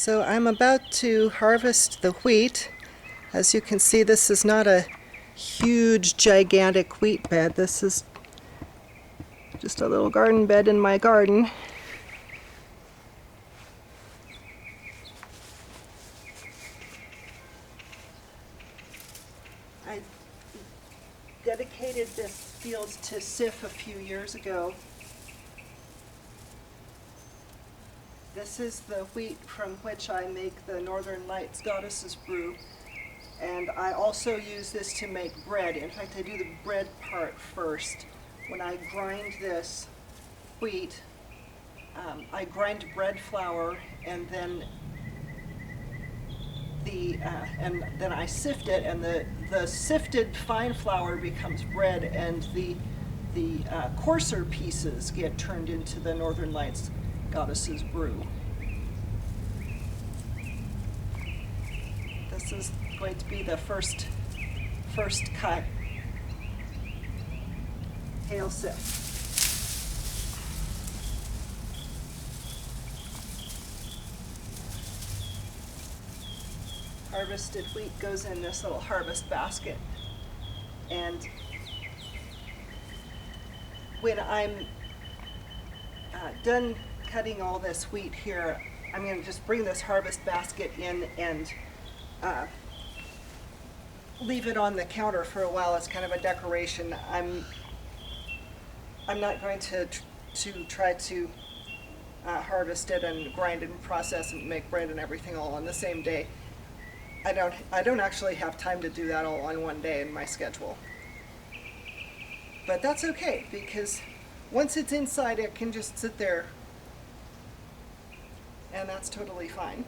So I'm about to harvest the wheat. As you can see, this is not a huge, gigantic wheat bed. This is just a little garden bed in my garden. I dedicated this field to Sif a few years ago. This is the wheat from which I make the Northern Lights Goddesses Brew. And I also use this to make bread. In fact, I do the bread part first. When I grind this wheat, I grind bread flour, and then I sift it, and the sifted fine flour becomes bread, and the coarser pieces get turned into the Northern Lights Goddesses Brew. This is going to be the first cut. Hail Sif. Harvested wheat goes in this little harvest basket, and when I'm done cutting all this wheat here, I'm going to just bring this harvest basket in and leave it on the counter for a while as kind of a decoration. I'm not going to try to harvest it and grind it and process and make bread and everything all on the same day. I don't actually have time to do that all on one day in my schedule. But that's okay, because once it's inside, it can just sit there, and that's totally fine.